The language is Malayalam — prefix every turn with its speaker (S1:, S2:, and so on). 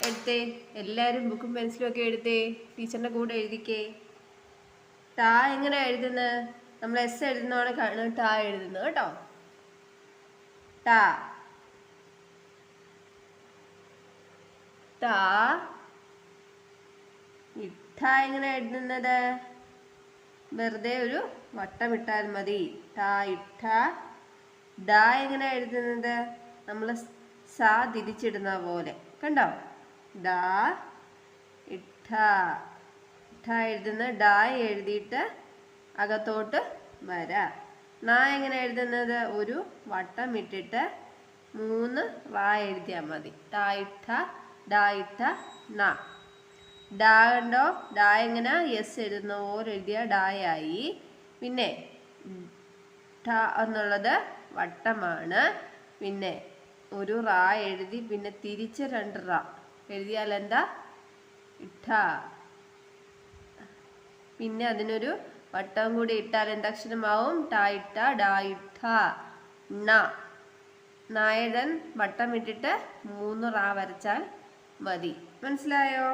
S1: എടുത്തേ. എല്ലാവരും ബുക്കും പെൻസിലും ഒക്കെ എടുത്തേ. ടീച്ചറിൻ്റെ കൂടെ എഴുതിക്കേ. ടാ എങ്ങനെ എഴുതുന്നത്? നമ്മൾ എസ് എഴുതുന്നതാണ് ടാ എഴുതുന്നത് കേട്ടോ. ടാ ടാ. ഇട്ട എങ്ങനെ എഴുതുന്നത്? വെറുതെ ഒരു വട്ടം ഇട്ടാൽ മതി. ടാ ഇട്ട. ഡ എങ്ങനെ എഴുതുന്നത്? നമ്മൾ സ തിരിച്ചിടുന്ന പോലെ കണ്ടോ. ഡ ഇട്ട. ഇട്ട എഴുതുന്ന ഡ എഴുതിയിട്ട് അകത്തോട്ട് വര. ന എങ്ങനെ എഴുതുന്നത്? ഒരു വട്ടം ഇട്ടിട്ട് 3 റാ എഴുതിയാൽ മതി. ടാ ഇട്ട ഡ ഇട്ട ന. ഡ കണ്ടോ? ഡ എങ്ങനെ എസ് എഴുതുന്ന പോലെ എഴുതിയ ഡായായി. പിന്നെ ഠ എന്നുള്ളത് വട്ടമാണ്. പിന്നെ ഒരു റാ എഴുതി പിന്നെ തിരിച്ച് 2 റാ എഴുതിയാൽ എന്താ? ഇട്ട. പിന്നെ അതിനൊരു വട്ടം കൂടി ഇട്ടാൽ എന്തക്ഷരമാവും? ടാ ഇട്ട ഡാ ഇട്ട ന. നായകൻ വട്ടം ഇട്ടിട്ട് 3 റാ വരച്ചാൽ മതി. മനസ്സിലായോ?